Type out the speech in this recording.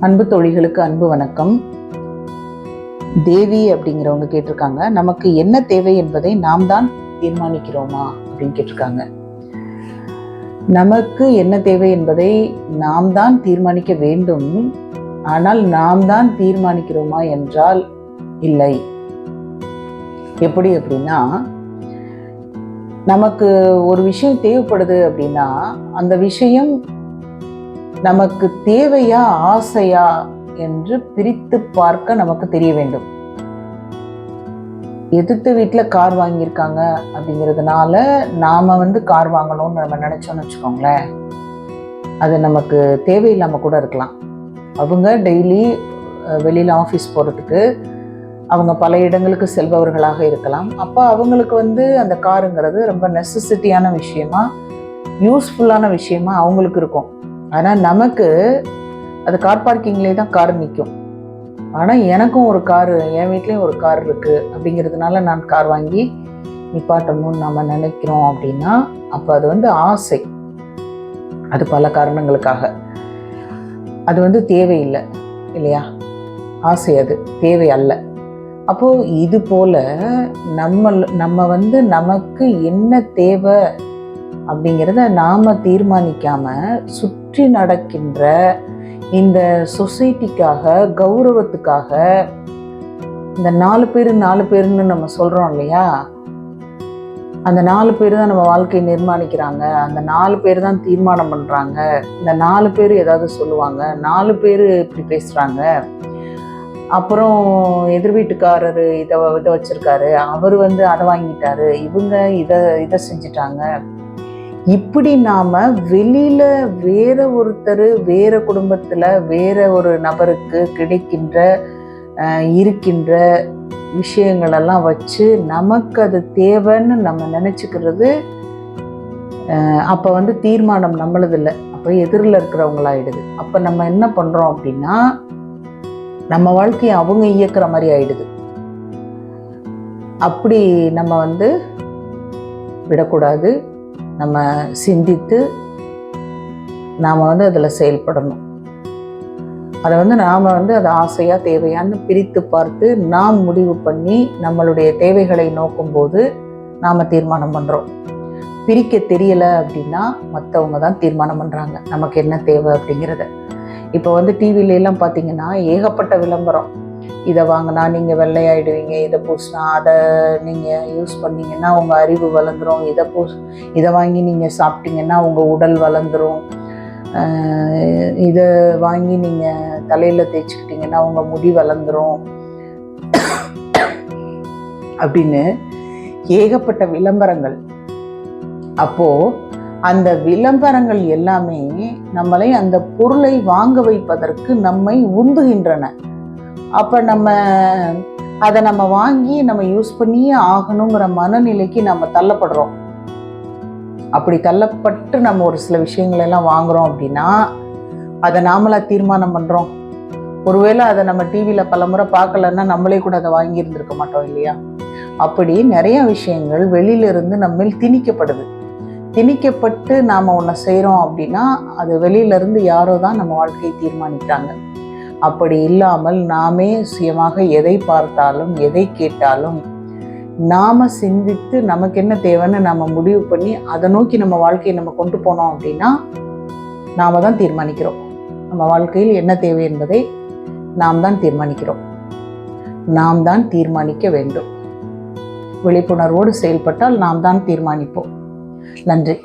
அன்பு தோழிகளுக்கு அன்பு வணக்கம். தேவி அப்படிங்கிறவங்க கேட்டிருக்காங்க, நமக்கு என்ன தேவை என்பதை நாம் தான் தீர்மானிக்கிறோமா அப்படின்னு கேட்டிருக்காங்க. நமக்கு என்ன தேவை என்பதை நாம் தான் தீர்மானிக்க வேண்டும். ஆனால் நாம் தான் தீர்மானிக்கிறோமா என்றால் இல்லை. எப்படி அப்படின்னா, நமக்கு ஒரு விஷயம் தேவைப்படுது அப்படின்னா அந்த விஷயம் நமக்கு தேவையா ஆசையா என்று பிரித்து பார்க்க நமக்கு தெரிய வேண்டும். எதிர்த்து வீட்டில் கார் வாங்கியிருக்காங்க அப்படிங்கிறதுனால நாம கார் வாங்கணும்னு நம்ம நினைச்சோம்னு வச்சுக்கோங்களேன், அது நமக்கு தேவையில்லாமல் கூட இருக்கலாம். அவங்க டெய்லி வெளியில் ஆஃபீஸ் போகிறதுக்கு அவங்க பல இடங்களுக்கு செல்பவர்களாக இருக்கலாம். அப்போ அவங்களுக்கு அந்த காருங்கிறது ரொம்ப நெசசிட்டியான விஷயமா, யூஸ்ஃபுல்லான விஷயமா அவங்களுக்கு இருக்கும். ஆனால் நமக்கு அது கார் பார்க்கிங்லேயே தான் கார் நிற்கும். ஆனால் எனக்கும் ஒரு காரு, என் வீட்லேயும் ஒரு கார் இருக்குது அப்படிங்கிறதுனால நான் கார் வாங்கி நிப்பாட்டணும்னு நம்ம நினைக்கிறோம் அப்படின்னா அப்போ அது ஆசை. அது பல காரணங்களுக்காக. அது தேவையில்லை இல்லையா? ஆசை, அது தேவை அல்ல. அப்போது இது போல் நம்ம நமக்கு என்ன தேவை அப்படிங்கிறத நாம் தீர்மானிக்காமல் சுற்றி நடக்கின்ற இந்த சொசைட்டிக்காக, கௌரவத்துக்காக, இந்த 4 பேருன்னு நம்ம சொல்கிறோம் இல்லையா, அந்த 4 பேர் தான் நம்ம வாழ்க்கையை நிர்மாணிக்கிறாங்க, அந்த 4 பேர் தான் தீர்மானம் பண்ணுறாங்க, இந்த 4 பேர் ஏதாவது சொல்லுவாங்க, 4 பேர் இப்படி பேசுகிறாங்க, அப்புறம் எதிர் வீட்டுக்காரர் இதை வச்சுருக்காரு, அவர் அதை வாங்கிட்டாரு, இவங்க இதை செஞ்சிட்டாங்க. இப்படி நாம் வெளியில் வேற ஒருத்தர், வேற குடும்பத்தில் வேற ஒரு நபருக்கு கிடைக்கின்ற இருக்கின்ற விஷயங்களெல்லாம் வச்சு நமக்கு அது தேவைன்னு நம்ம நினச்சிக்கிறது. அப்போ தீர்மானம் நம்மளது இல்லை, அப்போ எதிரில் இருக்கிறவங்களாயிடுது. அப்போ நம்ம என்ன பண்ணுறோம் அப்படின்னா, நம்ம வாழ்க்கையை அவங்க இயக்குற மாதிரி ஆயிடுது. அப்படி நம்ம விடக்கூடாது. நம்ம சிந்தித்து நாம் அதில் செயல்படணும். அதை நாம் அதை ஆசையாக தேவையான்னு பிரித்து பார்த்து நாம் முடிவு பண்ணி நம்மளுடைய தேவைகளை நோக்கும்போது நாம் தீர்மானம் பண்ணுறோம். பிரிக்க தெரியலை அப்படின்னா மற்றவங்க தான் தீர்மானம் பண்ணுறாங்க நமக்கு என்ன தேவை அப்படிங்கிறத. இப்போ டிவிலெலாம் பார்த்தீங்கன்னா ஏகப்பட்ட விளம்பரம். இதை வாங்கினா நீங்கள் வெள்ளையாயிடுவீங்க, இதை பூசினா, அதை நீங்கள் யூஸ் பண்ணிங்கன்னா உங்கள் அறிவு வளர்ந்துடும், இதை வாங்கி நீங்கள் சாப்பிட்டீங்கன்னா உங்கள் உடல் வளர்ந்துடும், இதை வாங்கி நீங்கள் தலையில் தேய்ச்சிக்கிட்டிங்கன்னா உங்கள் முடி வளர்ந்துடும் அப்படின்னு ஏகப்பட்ட விளம்பரங்கள். அப்போது அந்த விளம்பரங்கள் எல்லாமே நம்மளை அந்த பொருளை வாங்க வைப்பதற்கு நம்மை உந்துகின்றன. அப்போ அதை நம்ம வாங்கி நம்ம யூஸ் பண்ணியே ஆகணுங்கிற மனநிலைக்கு நம்ம தள்ளப்படுறோம். அப்படி தள்ளப்பட்டு நம்ம ஒரு சில விஷயங்களெல்லாம் வாங்குகிறோம் அப்படின்னா அதை நாமளா தீர்மானம் பண்ணுறோம். ஒருவேளை அதை நம்ம டிவியில் பல முறை பார்க்கலன்னா நம்மளே கூட அதை வாங்கியிருந்திருக்க மாட்டோம் இல்லையா? அப்படி நிறைய விஷயங்கள் வெளியிலிருந்து நம்ம திணிக்கப்படுது. திணிக்கப்பட்டு நாம் ஒன்று செய்கிறோம் அப்படின்னா அது வெளியிலேருந்து யாரோ தான் நம்ம வாழ்க்கையை தீர்மானிக்கிறாங்க. அப்படி இல்லாமல் நாமே சுயமாக எதை பார்த்தாலும் எதை கேட்டாலும் நாம் சிந்தித்து நமக்கு என்ன தேவைன்னு நம்ம முடிவு பண்ணி அதை நோக்கி நம்ம வாழ்க்கையை நம்ம கொண்டு போனோம் அப்படின்னா நாம் தான் தீர்மானிக்கிறோம். நம்ம வாழ்க்கையில் என்ன தேவை என்பதை நாம் தான் தீர்மானிக்கிறோம். நாம் தான் தீர்மானிக்க வேண்டும். விழிப்புணர்வோடு செயல்பட்டால் நாம் தான் தீர்மானிப்போம். நன்றி.